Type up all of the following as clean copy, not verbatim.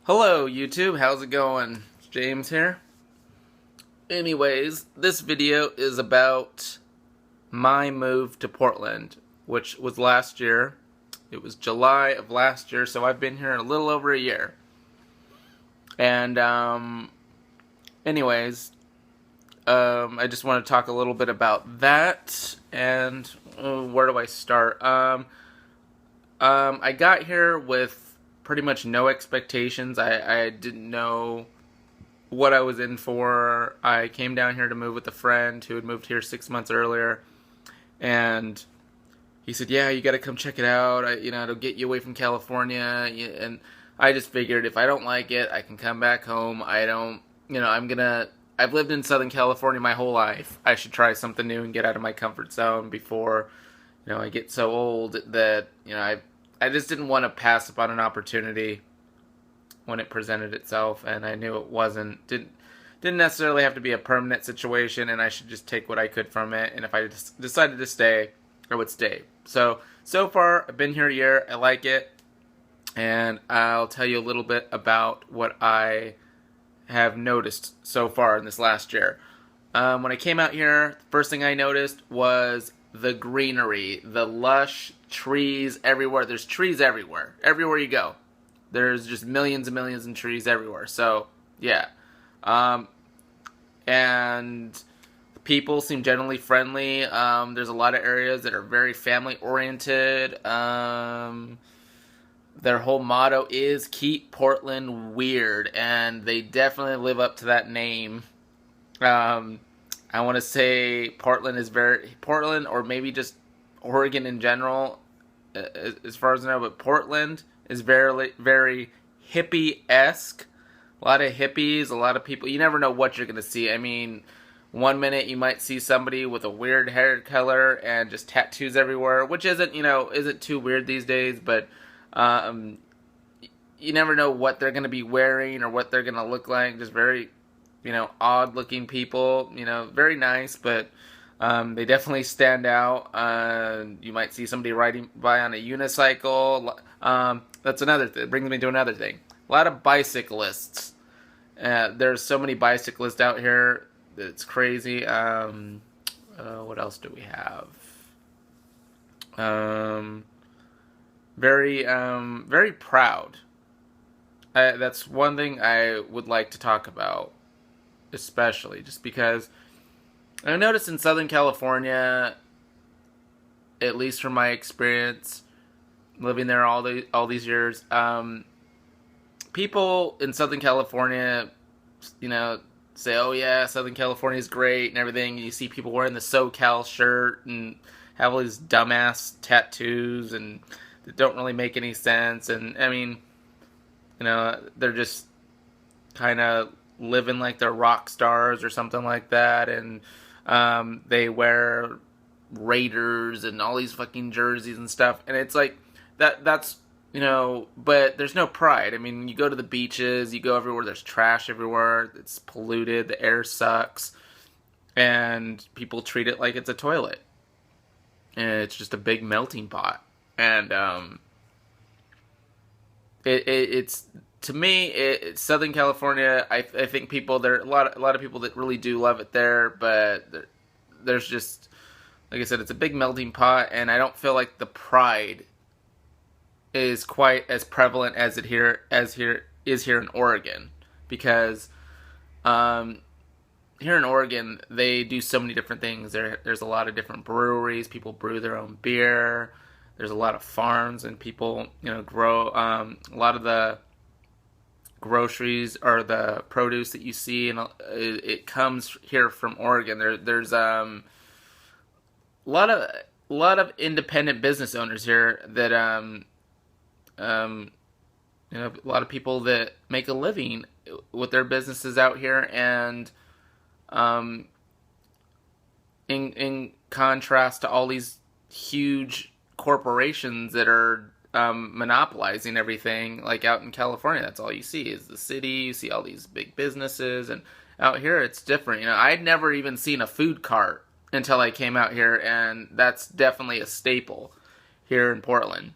Hello YouTube, how's it going? It's James here. Anyways, this video is about my move to Portland, which was last year. It was July of last year, so I've been here a little over a year. And, anyways, I just want to talk a little bit about that, and where do I start? I got here with pretty much no expectations. I didn't know what I was in for. I came down here to move with a friend who had moved here 6 months earlier, and he said, "Yeah, you got to come check it out. It'll get you away from California." And I just figured if I don't like it, I can come back home. I've lived in Southern California my whole life. I should try something new and get out of my comfort zone before, I get so old that, I just didn't want to pass up on an opportunity when it presented itself, and I knew it didn't necessarily have to be a permanent situation, and I should just take what I could from it, and if I decided to stay, I would stay. So far, I've been here a year, I like it, and I'll tell you a little bit about what I have noticed so far in this last year. When I came out here, the first thing I noticed was the greenery, the lush trees everywhere. There's trees everywhere. Everywhere you go, there's just millions and millions of trees everywhere. So, yeah. And people seem generally friendly. There's a lot of areas that are very family-oriented. Their whole motto is keep Portland weird, and they definitely live up to that name. I want to say Portland, or maybe just Oregon in general, as far as I know, but Portland is very, very hippie-esque. A lot of hippies, a lot of people. You never know what you're going to see. I mean, one minute you might see somebody with a weird hair color and just tattoos everywhere, which isn't too weird these days, but you never know what they're going to be wearing or what they're going to look like. Just very, odd-looking people. Very nice, but they definitely stand out. You might see somebody riding by on a unicycle. That's another thing. It brings me to another thing. A lot of bicyclists. There's so many bicyclists out here. It's crazy. What else do we have? Very proud. That's one thing I would like to talk about, especially just because I noticed in Southern California, at least from my experience living there all these years, people in Southern California, say, "Oh yeah, Southern California is great" and everything. You see people wearing the SoCal shirt and have all these dumbass tattoos and that don't really make any sense. And I mean, they're just kind of living like they're rock stars or something like that, and they wear Raiders and all these fucking jerseys and stuff, and it's like that's but there's no pride. I mean, you go to the beaches, you go everywhere, there's trash everywhere, it's polluted, the air sucks, and people treat it like it's a toilet, and it's just a big melting pot. And it's to me, Southern California. I think people there, a lot of people that really do love it there, but there's just, like I said, it's a big melting pot, and I don't feel like the pride is quite as prevalent as here in Oregon, because here in Oregon they do so many different things. There's a lot of different breweries. People brew their own beer. There's a lot of farms, and people, grow a lot of the groceries or the produce that you see, and it comes here from Oregon. There's a lot of independent business owners here that a lot of people that make a living with their businesses out here, and in contrast to all these huge corporations that are monopolizing everything. Like out in California, that's all you see is the city. You see all these big businesses, and out here it's different. I'd never even seen a food cart until I came out here, and that's definitely a staple here in Portland.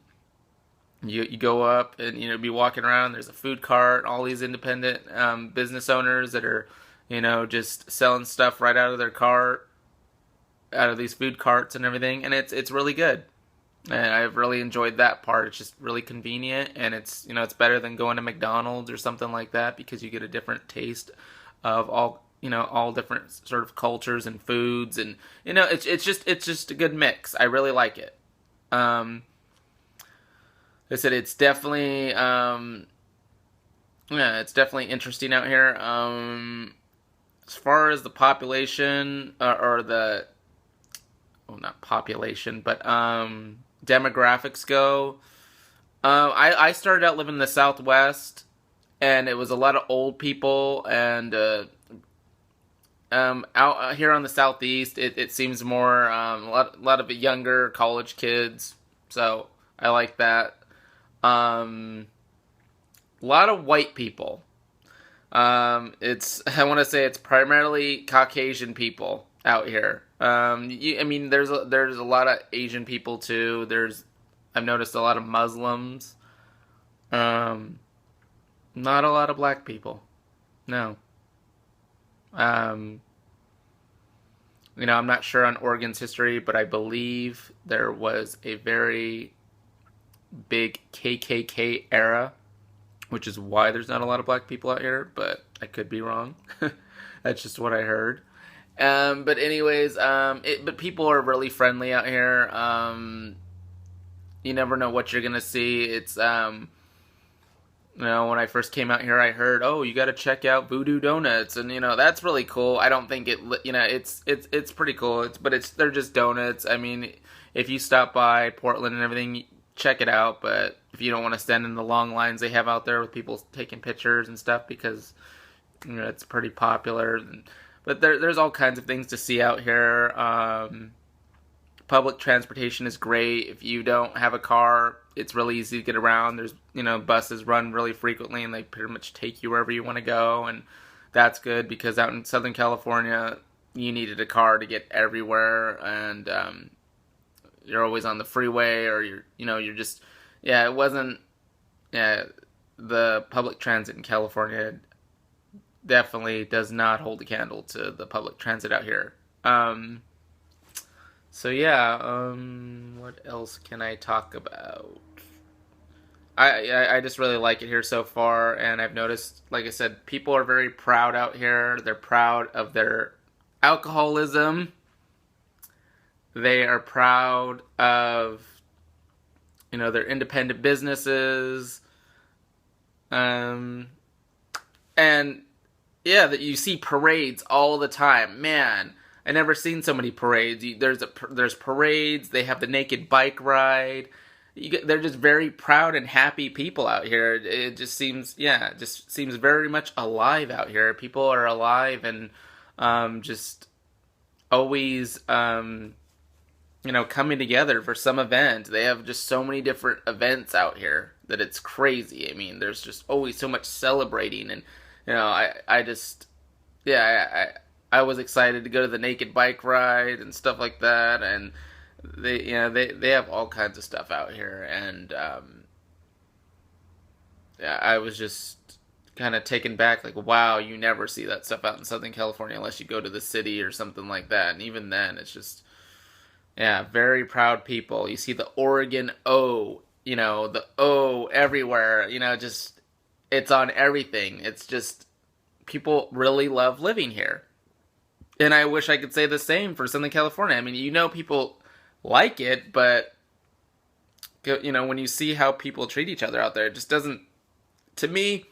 You go up and be walking around. There's a food cart, all these independent business owners that are just selling stuff right out of their cart, out of these food carts and everything, and it's really good. And I've really enjoyed that part. It's just really convenient, and it's better than going to McDonald's or something like that, because you get a different taste of all different sort of cultures and foods, and it's just a good mix. I really like it. I said it's definitely yeah, it's definitely interesting out here. As far as the population, or the, well, not population, but demographics go, I started out living in the Southwest, and it was a lot of old people, and out here on the Southeast, it seems more a lot of younger college kids, so I like that. A lot of white people. I want to say it's primarily Caucasian people out here. I mean, there's a lot of Asian people too. I've noticed a lot of Muslims. Not a lot of black people. No. Um, I'm not sure on Oregon's history, but I believe there was a very big KKK era, which is why there's not a lot of black people out here, but I could be wrong. That's just what I heard. But anyways, but people are really friendly out here. You never know what you're gonna see. It's when I first came out here, I heard, oh, you got to check out Voodoo Donuts, and that's really cool. I don't think it's pretty cool. They're just donuts. I mean, if you stop by Portland and everything, check it out. But if you don't want to stand in the long lines they have out there with people taking pictures and stuff, because it's pretty popular. But there's all kinds of things to see out here. Public transportation is great. If you don't have a car, it's really easy to get around. There's, buses run really frequently, and they pretty much take you wherever you want to go, and that's good, because out in Southern California, you needed a car to get everywhere, and you're always on the freeway, or you're just, it wasn't, the public transit in California definitely does not hold a candle to the public transit out here. So yeah, what else can I talk about? I just really like it here so far, and I've noticed, like I said, people are very proud out here. They're proud of their alcoholism. They are proud of, their independent businesses. And yeah, that you see parades all the time. Man, I never seen so many parades. There's parades. They have the naked bike ride. They're just very proud and happy people out here. It just seems very much alive out here. People are alive and just always coming together for some event. They have just so many different events out here that it's crazy. I mean, there's just always so much celebrating, and I just, I was excited to go to the naked bike ride and stuff like that, and they have all kinds of stuff out here, and I was just kind of taken back, like, wow, you never see that stuff out in Southern California unless you go to the city or something like that, and even then, it's just, very proud people. You see the Oregon O, the O everywhere, just, it's on everything. It's just, people really love living here. And I wish I could say the same for Southern California. I mean, people like it, but, when you see how people treat each other out there, it just doesn't, to me,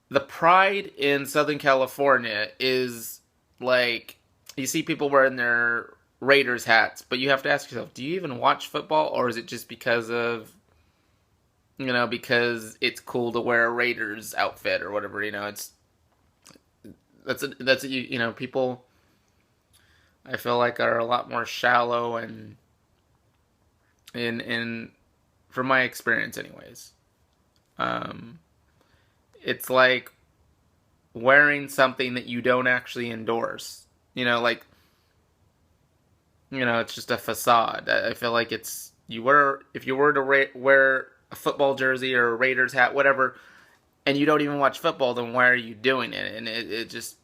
the pride in Southern California is, like, you see people wearing their Raiders hats, but you have to ask yourself, do you even watch football, or is it just because of, because it's cool to wear a Raiders outfit or whatever, people, I feel like, are a lot more shallow, and from my experience anyways, it's like wearing something that you don't actually endorse, it's just a facade. I feel like if you were to wear a football jersey or a Raiders hat, whatever, and you don't even watch football, then why are you doing it? And it just,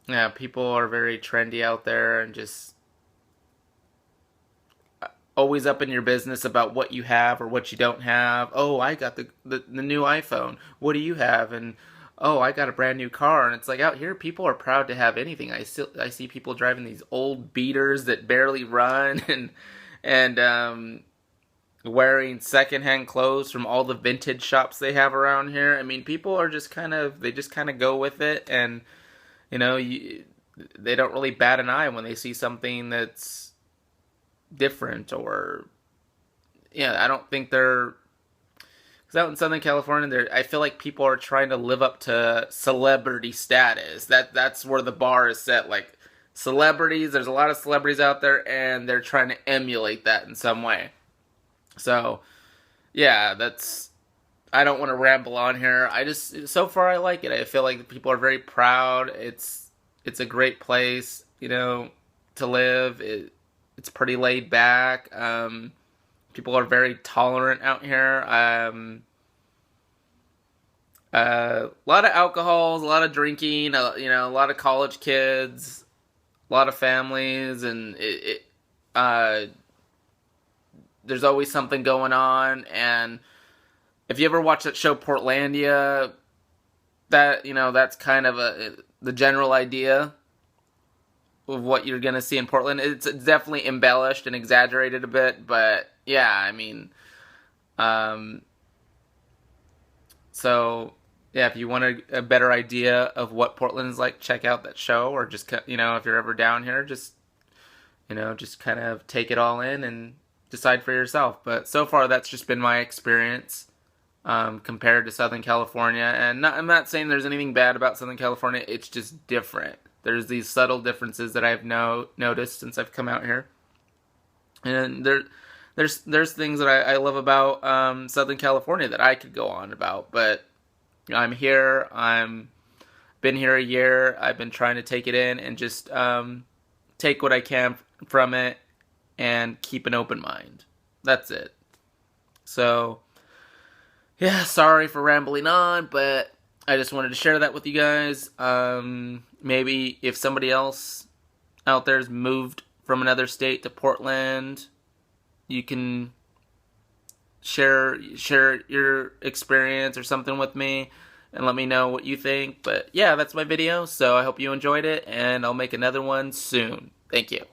yeah, people are very trendy out there and just always up in your business about what you have or what you don't have. Oh, I got the new iPhone. What do you have? And oh, I got a brand new car. And it's like out here, people are proud to have anything. I see people driving these old beaters that barely run and wearing secondhand clothes from all the vintage shops they have around here. I mean, people are just they just kind of go with it, and you know, they don't really bat an eye when they see something that's different. Or yeah, I don't think they're, because out in Southern California, I feel like people are trying to live up to celebrity status. That's where the bar is set. Like celebrities, there's a lot of celebrities out there, and they're trying to emulate that in some way. So yeah, I don't want to ramble on here. So far I like it. I feel like people are very proud. It's a great place, you know, to live. It's pretty laid back. People are very tolerant out here. A lot of alcohol, a lot of drinking, you know, a lot of college kids, a lot of families, and there's always something going on. And if you ever watch that show Portlandia, that, you know, that's kind of the general idea of what you're gonna see in Portland. It's definitely embellished and exaggerated a bit, but yeah, I mean, so yeah, if you want a better idea of what Portland is like, check out that show, or just, you know, if you're ever down here, just, you know, just kind of take it all in and decide for yourself. But so far, that's just been my experience compared to Southern California. And I'm not saying there's anything bad about Southern California. It's just different. There's these subtle differences that I've noticed since I've come out here. And there's things that I love about Southern California that I could go on about. But I'm here. Been here a year. I've been trying to take it in and just take what I can from it and keep an open mind. That's it. So, yeah, sorry for rambling on, but I just wanted to share that with you guys. Maybe if somebody else out there's moved from another state to Portland, you can share your experience or something with me and let me know what you think. But yeah, that's my video, so I hope you enjoyed it, and I'll make another one soon. Thank you.